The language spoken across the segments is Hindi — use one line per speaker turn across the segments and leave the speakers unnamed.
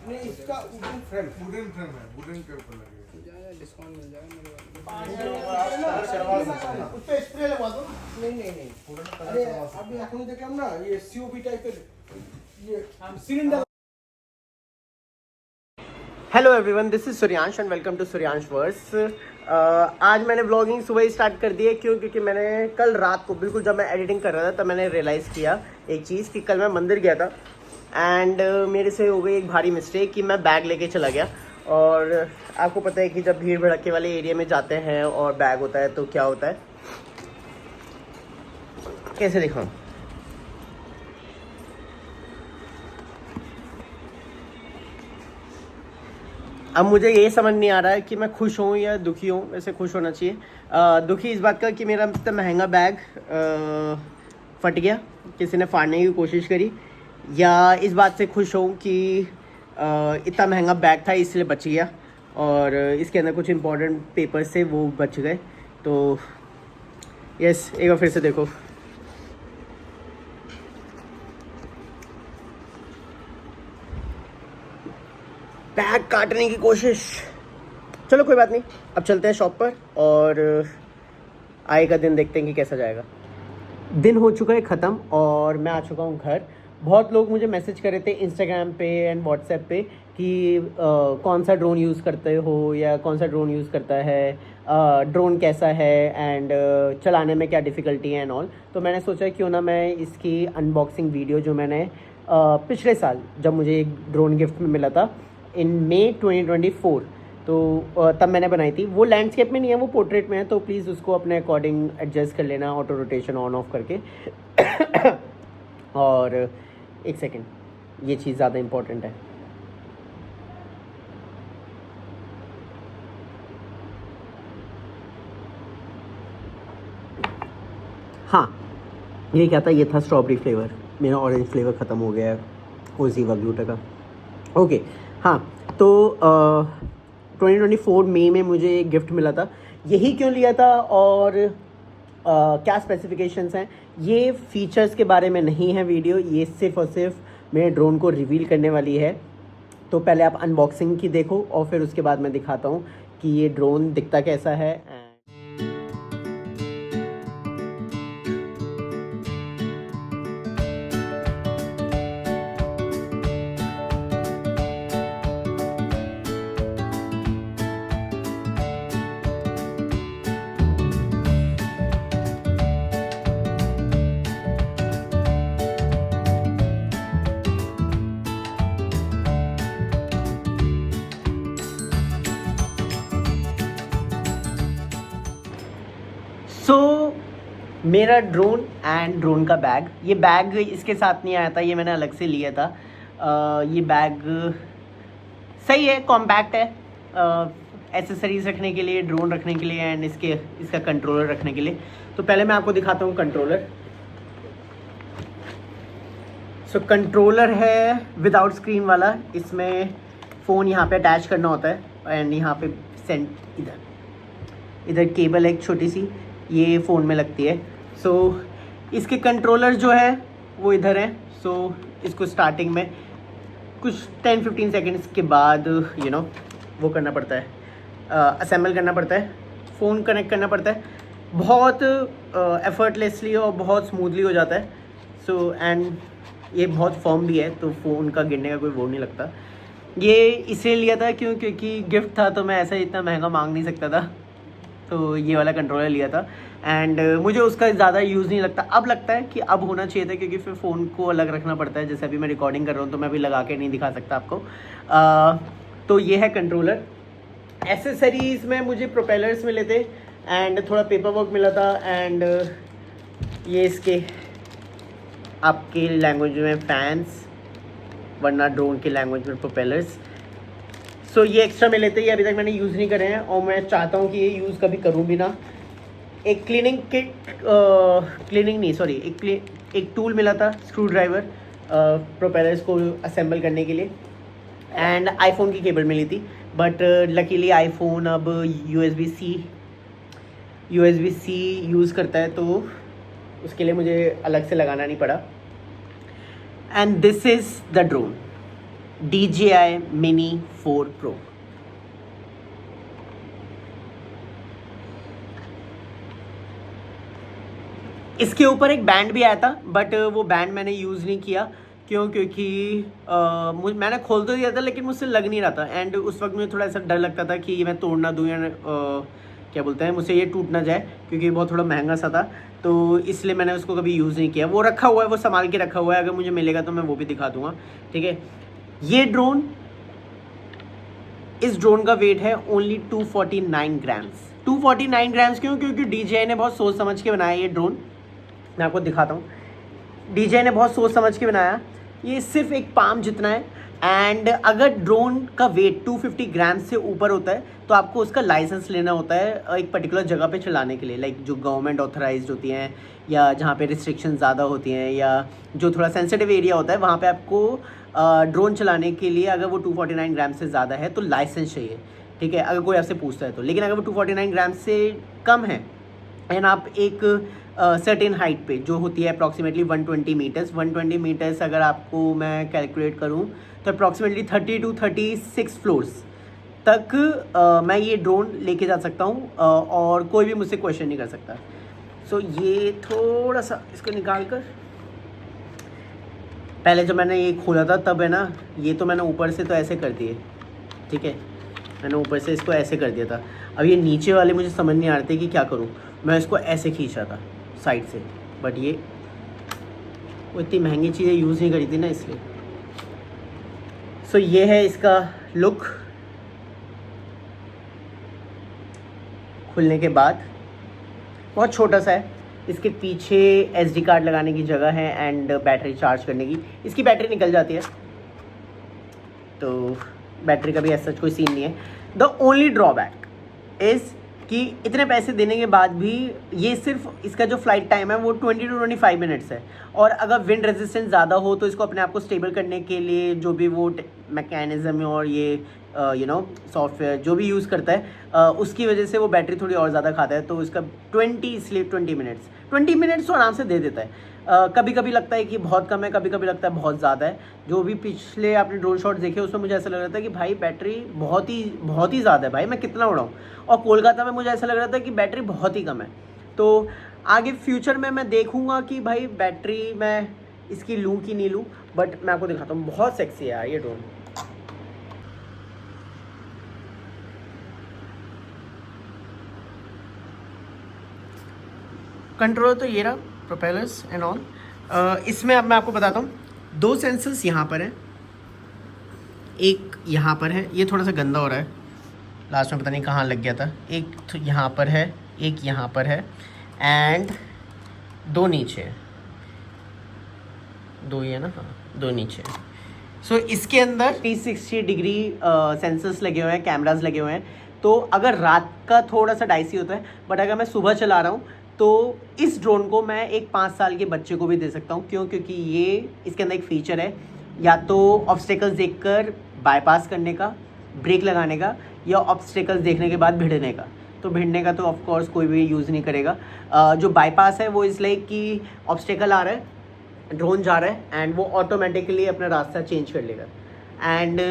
नहीं इसका वुडन फ्रेम
है, वुडन के ऊपर लगेगा।
डिस्काउंट मिल जाएगा मेरे को।
उस पे स्प्रे लगवा दो। नहीं अरे अभी এখন দেখলাম না ये सीओबी टाइपेर ये cylinder.
Hello everyone, this is Suryansh and welcome to Suryansh verse. आज मैंने व्लॉगिंग सुबह ही स्टार्ट कर दी है। क्योंकि मैंने कल रात को बिल्कुल जब मैं एडिटिंग कर रहा था तब मैंने रियलाइज़ किया एक चीज़ कि कल मैं मंदिर गया था एंड मेरे से हो गई एक भारी मिस्टेक कि मैं बैग लेके चला गया। और आपको पता है कि जब भीड़ भड़के वाले एरिया में जाते हैं और बैग होता है तो क्या होता है, कैसे दिखाऊं। अब मुझे ये समझ नहीं आ रहा है कि मैं खुश हूँ या दुखी हूँ। वैसे खुश होना चाहिए। दुखी इस बात का कि मेरा इतना महंगा बैग फट गया, किसी ने फाड़ने की कोशिश करी, या इस बात से खुश हूँ कि इतना महंगा बैग था इसलिए बच गया और इसके अंदर कुछ इंपॉर्टेंट पेपर्स थे वो बच गए। तो यस, एक बार फिर से देखो। बैग काटने की कोशिश। चलो कोई बात नहीं, अब चलते हैं शॉप पर और आएगा दिन देखते हैं कि कैसा जाएगा। दिन हो चुका है ख़त्म और मैं आ चुका हूँ घर। बहुत लोग मुझे मैसेज कर रहे थे इंस्टाग्राम पे एंड व्हाट्सएप पे कि कौन सा ड्रोन यूज़ करते हो या कौन सा ड्रोन यूज़ करता है, ड्रोन कैसा है एंड चलाने में क्या डिफ़िकल्टी है एंड ऑल। तो मैंने सोचा क्यों ना मैं इसकी अनबॉक्सिंग वीडियो जो मैंने पिछले साल जब मुझे एक ड्रोन गिफ्ट में मिला था इन मई 2024, तो तब मैंने बनाई थी। वो लैंडस्केप में नहीं है, वो पोर्ट्रेट में है, तो प्लीज़ उसको अपने अकॉर्डिंग एडजस्ट कर लेना ऑटो रोटेशन ऑन ऑफ करके। और एक सेकेंड, ये चीज़ ज़्यादा इम्पोर्टेंट है। हाँ, ये क्या था, ये था स्ट्रॉबेरी फ्लेवर। मेरा ऑरेंज फ्लेवर ख़त्म हो गया है उसी वगलूटा का। ओके हाँ, तो 2024 मई में मुझे एक गिफ्ट मिला था। यही क्यों लिया था और क्या स्पेसिफिकेशंस हैं, ये फीचर्स के बारे में नहीं है वीडियो। ये सिर्फ और सिर्फ मेरे ड्रोन को रिवील करने वाली है। तो पहले आप अनबॉक्सिंग की देखो और फिर उसके बाद मैं दिखाता हूँ कि ये ड्रोन दिखता कैसा है। मेरा ड्रोन एंड ड्रोन का बैग, ये बैग इसके साथ नहीं आया था, ये मैंने अलग से लिया था। ये बैग सही है, कॉम्पैक्ट है, एसेसरीज रखने के लिए, ड्रोन रखने के लिए एंड इसका कंट्रोलर रखने के लिए। तो पहले मैं आपको दिखाता हूँ कंट्रोलर। सो कंट्रोलर है विदाउट स्क्रीन वाला। इसमें फ़ोन यहाँ पे अटैच करना होता है एंड यहाँ पे इधर केबल एक छोटी सी, ये फ़ोन में लगती है। सो इसके कंट्रोलर जो है वो इधर है। सो इसको स्टार्टिंग में कुछ 10-15 सेकेंड्स के बाद वो करना पड़ता है, असेंबल करना पड़ता है, फ़ोन कनेक्ट करना पड़ता है। बहुत एफर्टलेसली और बहुत स्मूथली हो जाता है। सो एंड ये बहुत फर्म भी है, तो फ़ोन का गिरने का कोई वो नहीं लगता। ये इसलिए लिया था क्योंकि गिफ्ट था, तो मैं ऐसा इतना महंगा मांग नहीं सकता था, तो ये वाला कंट्रोलर लिया था। एंड मुझे उसका ज़्यादा यूज़ नहीं लगता। अब लगता है कि अब होना चाहिए था, क्योंकि फिर फ़ोन को अलग रखना पड़ता है। जैसे अभी मैं रिकॉर्डिंग कर रहा हूँ तो मैं अभी लगा के नहीं दिखा सकता आपको। तो ये है कंट्रोलर। एसेसरीज़ में मुझे प्रोपेलर्स मिले थे एंड थोड़ा पेपर वर्क मिला था एंड ये इसके आपके लैंग्वेज में फैंस, वरना ड्रोन की लैंग्वेज में प्रोपेलर्स। सो ये एक्स्ट्रा मिले थे, ये अभी तक मैंने यूज़ नहीं करे हैं और मैं चाहता हूँ कि ये यूज़ कभी करूँ भी ना। एक क्लीनिंग किट, क्लीनिंग नहीं सॉरी, एक टूल मिला था, स्क्रू ड्राइवर, प्रोपेलर्स को असेंबल करने के लिए, एंड आईफोन की केबल मिली थी। बट लकीली आईफोन अब USB-C यूज़ करता है, तो उसके लिए मुझे अलग से लगाना नहीं पड़ा। And this is the drone. DJI Mini 4 Pro। इसके ऊपर एक बैंड भी आया था, बट वो बैंड मैंने यूज़ नहीं किया। क्यों? क्योंकि मैंने खोल तो दिया था लेकिन मुझसे लग नहीं रहा था, एंड उस वक्त मुझे थोड़ा ऐसा डर लगता था कि मैं तोड़ ना दूँ या क्या बोलते हैं, मुझसे ये टूट ना जाए, क्योंकि बहुत थोड़ा महंगा सा था। तो इसलिए मैंने उसको कभी यूज़ नहीं किया। वो रखा हुआ है, वो संभाल के रखा हुआ है, अगर मुझे मिलेगा तो मैं वो भी दिखा दूँगा। ठीक है, ये ड्रोन, इस ड्रोन का वेट है ओनली 249 ग्राम्स। 249 ग्राम्स क्यों? क्योंकि DJI ने बहुत सोच समझ के बनाया ये ड्रोन। मैं आपको दिखाता हूँ, DJI ने बहुत सोच समझ के बनाया। ये सिर्फ एक पाम जितना है, एंड अगर ड्रोन का वेट 250 ग्राम से ऊपर होता है तो आपको उसका लाइसेंस लेना होता है एक पर्टिकुलर जगह पे चलाने के लिए, लाइक जो गवर्नमेंट ऑथराइज्ड होती हैं, या जहाँ पे रिस्ट्रिक्शन ज़्यादा होती हैं, या जो थोड़ा सेंसिटिव एरिया होता है, वहाँ पे आपको ड्रोन चलाने के लिए अगर वो 249 ग्राम से ज़्यादा है तो लाइसेंस चाहिए। ठीक है, अगर कोई आपसे पूछता है तो। लेकिन अगर वो 249 ग्राम से कम है एंड आप एक सर्टेन हाइट पे, जो होती है अप्रॉक्सीमेटली 120 मीटर्स, 120 मीटर्स अगर आपको मैं कैलकुलेट करूँ तो अप्रॉक्सीमेटली 30 to 36 फ्लोर्स तक मैं ये ड्रोन लेके जा सकता हूँ, और कोई भी मुझसे क्वेश्चन नहीं कर सकता। सो ये थोड़ा सा इसको निकाल कर, पहले जब मैंने ये खोला था तब है ना, ये तो मैंने ऊपर से तो ऐसे कर दिए। ठीक है, मैंने ऊपर से इसको ऐसे कर दिया था। अब ये नीचे वाले मुझे समझ नहीं आ रहे थे कि क्या करूँ, मैं इसको ऐसे खींच रहा था साइड से, बट ये वो इतनी महंगी चीज़ें यूज़ नहीं करी थी ना, इसलिए। सो ये है इसका लुक खुलने के बाद। बहुत छोटा सा है, इसके पीछे SD कार्ड लगाने की जगह है एंड बैटरी चार्ज करने की। इसकी बैटरी निकल जाती है तो बैटरी का भी ऐसा कोई सीन नहीं है। द ओनली ड्रॉबैक इज़ कि इतने पैसे देने के बाद भी ये सिर्फ इसका जो फ्लाइट टाइम है वो 20 to 25 मिनट्स है, और अगर विंड रेजिस्टेंस ज़्यादा हो तो इसको अपने आप को स्टेबल करने के लिए जो भी वो मैकेनिज़्म और ये सॉफ्टवेयर जो भी यूज़ करता है उसकी वजह से वो बैटरी थोड़ी और ज़्यादा खाता है। तो इसका 20 मिनट्स तो आराम से दे देता है। कभी कभी लगता है कि बहुत कम है, कभी कभी लगता है बहुत ज़्यादा है। जो भी पिछले आपने ड्रोन शॉट देखे उसमें मुझे ऐसा लग रहा था कि भाई बैटरी बहुत ही ज़्यादा है, भाई मैं कितना उड़ाऊँ। और कोलकाता में मुझे ऐसा लग रहा था कि बैटरी बहुत ही कम है। तो आगे फ्यूचर में मैं देखूँगा कि भाई बैटरी मैं इसकी लूँ कि नहीं लूँ, बट मैं आपको दिखाता हूँ। बहुत सेक्सी है यार ये ड्रोन। कंट्रोलर तो ये रहा, प्रोपेलर्स एंड ऑल। इसमें अब मैं आपको बताता हूँ, 2 सेंसर्स यहाँ पर हैं, एक यहाँ पर है, ये थोड़ा सा गंदा हो रहा है, लास्ट में पता नहीं कहाँ लग गया था। एक तो यहाँ पर है, एक यहाँ पर है, एंड 2 नीचे है, 2 ही है ना, हाँ 2 नीचे है। सो इसके अंदर 360 डिग्री सेंसर्स लगे हुए हैं, कैमरास लगे हुए हैं। तो अगर रात का थोड़ा सा डाइसी होता है, बट अगर मैं सुबह चला रहा हूँ तो इस ड्रोन को मैं एक 5 साल के बच्चे को भी दे सकता हूँ। क्यों? क्योंकि ये इसके अंदर एक फ़ीचर है, या तो ऑब्स्टेकल्स देखकर बाईपास करने का, ब्रेक लगाने का, या ऑब्स्टेकल्स देखने के बाद भिड़ने का। तो भिड़ने का तो ऑफ कोर्स कोई भी यूज़ नहीं करेगा। जो बाईपास है वो इसलिए कि ऑब्स्टेकल आ रहा है, ड्रोन जा रहा है, एंड वो ऑटोमेटिकली अपना रास्ता चेंज कर लेगा। एंड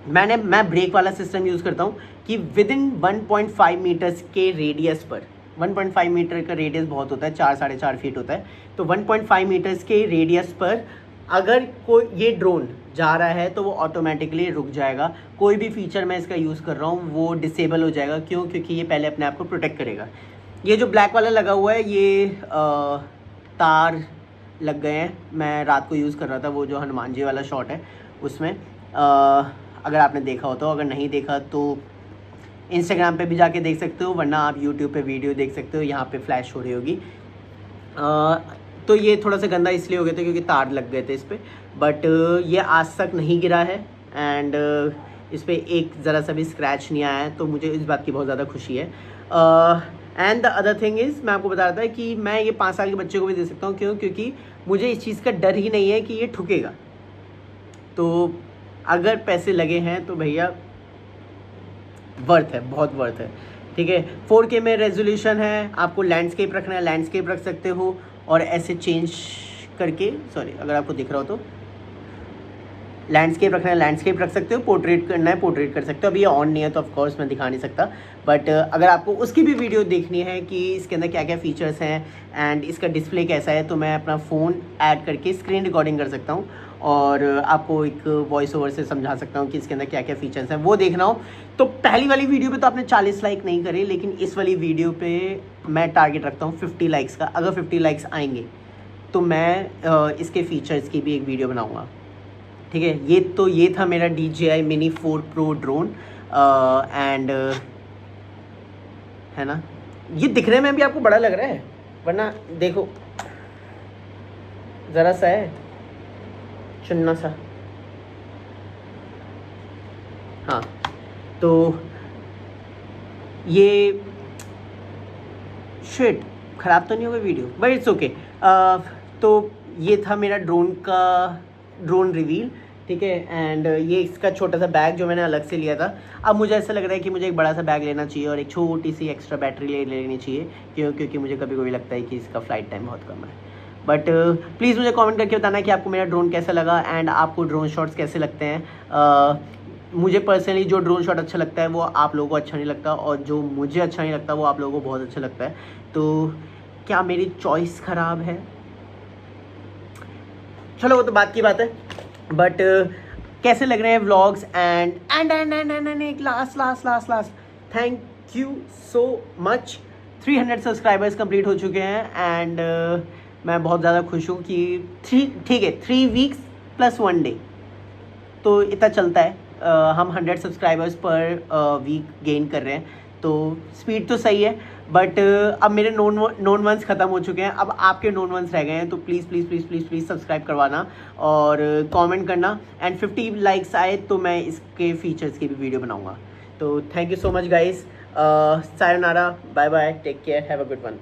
मैं ब्रेक वाला सिस्टम यूज़ करता हूँ कि विद इन 1.5 मीटर्स के रेडियस पर, 1.5 मीटर का रेडियस बहुत होता है, 4-4.5 फीट होता है, तो 1.5 मीटर्स के रेडियस पर अगर कोई ये ड्रोन जा रहा है तो वो ऑटोमेटिकली रुक जाएगा। कोई भी फीचर मैं इसका यूज़ कर रहा हूँ वो डिसेबल हो जाएगा। क्यों? क्योंकि ये पहले अपने आप को प्रोटेक्ट करेगा। ये जो ब्लैक वाला लगा हुआ है ये तार लग गए हैं, मैं रात को यूज़ कर रहा था, वो जो हनुमान जी वाला शॉट है उसमें। अगर आपने देखा हो तो, अगर नहीं देखा तो इंस्टाग्राम पे भी जाके देख सकते हो, वरना आप यूट्यूब पे वीडियो देख सकते हो, यहाँ पे फ्लैश हो रही होगी। तो ये थोड़ा सा गंदा इसलिए हो गया था क्योंकि तार लग गए थे इस पर, बट ये आज तक नहीं गिरा है, एंड इस पर एक ज़रा सा भी स्क्रैच नहीं आया है, तो मुझे इस बात की बहुत ज़्यादा खुशी है। And the other thing is, मैं आपको बता रहा था कि मैं ये 5 साल के बच्चे को भी दे सकता हूँ। क्यों? क्योंकि मुझे इस चीज़ का डर ही नहीं है कि ये ठुकेगा। तो अगर पैसे लगे हैं तो भैया वर्थ है, बहुत वर्थ है। ठीक है, 4K में रेजोल्यूशन है, आपको लैंडस्केप रखना है लैंडस्केप रख सकते हो, और ऐसे चेंज करके, सॉरी अगर आपको दिख रहा हो तो लैंडस्केप रखना है लैंडस्केप रख सकते हो, पोर्ट्रेट करना है पोर्ट्रेट कर सकते हो। अभी ये ऑन नहीं है तो ऑफ कोर्स मैं दिखा नहीं सकता, बट अगर आपको उसकी भी वीडियो देखनी है कि इसके अंदर क्या क्या फीचर्स हैं एंड इसका डिस्प्ले कैसा है, तो मैं अपना फ़ोन ऐड करके स्क्रीन रिकॉर्डिंग कर सकता हूँ और आपको एक वॉइस ओवर से समझा सकता हूँ कि इसके अंदर क्या क्या फीचर्स हैं। वो देखना हो तो पहली वाली वीडियो पे तो आपने 40 लाइक नहीं करे, लेकिन इस वाली वीडियो पे मैं टारगेट रखता हूँ 50 लाइक्स का। अगर 50 लाइक्स आएंगे तो मैं इसके फीचर्स की भी एक वीडियो बनाऊँगा, ठीक है। ये था मेरा DJI Mini 4 Pro drone and है ना, ये दिखने में भी आपको बड़ा लग रहा है, वरना देखो ज़रा सा है चुन्ना सा। हाँ तो ये शिट ख़राब तो नहीं होगा वीडियो, बट इट्स ओके। तो ये था मेरा ड्रोन रिवील, ठीक है। एंड ये इसका छोटा सा बैग जो मैंने अलग से लिया था। अब मुझे ऐसा लग रहा है कि मुझे एक बड़ा सा बैग लेना चाहिए और एक छोटी सी एक्स्ट्रा बैटरी लेनी चाहिए, क्योंकि मुझे कभी कभी लगता है कि इसका फ़्लाइट टाइम बहुत कम है। बट प्लीज़ मुझे कमेंट करके बताना कि आपको मेरा ड्रोन कैसा लगा एंड आपको ड्रोन शॉट्स कैसे लगते हैं। मुझे पर्सनली जो ड्रोन शॉट अच्छा लगता है वो आप लोगों को अच्छा नहीं लगता, और जो मुझे अच्छा नहीं लगता वो आप लोगों को बहुत अच्छा लगता है। तो क्या मेरी चॉइस ख़राब है? चलो वो तो बात की बात है, बट कैसे लग रहे हैं व्लॉग्स एंड एक last thank you so much. 300 subscribers complete हो चुके हैं एंड मैं बहुत ज़्यादा खुश हूँ कि 3 वीक्स प्लस 1 डे तो इतना चलता है। हम 100 सब्सक्राइबर्स पर वीक गेन कर रहे हैं, तो स्पीड तो सही है। बट अब मेरे नोन वंस ख़त्म हो चुके हैं, अब आपके नोन वंस रह गए हैं। तो प्लीज़ सब्सक्राइब करवाना और कमेंट करना एंड 50 लाइक्स आए तो मैं इसके फीचर्स की भी वीडियो बनाऊंगा। तो thank you so much guys, sayonara, bye bye, take care, have a good one.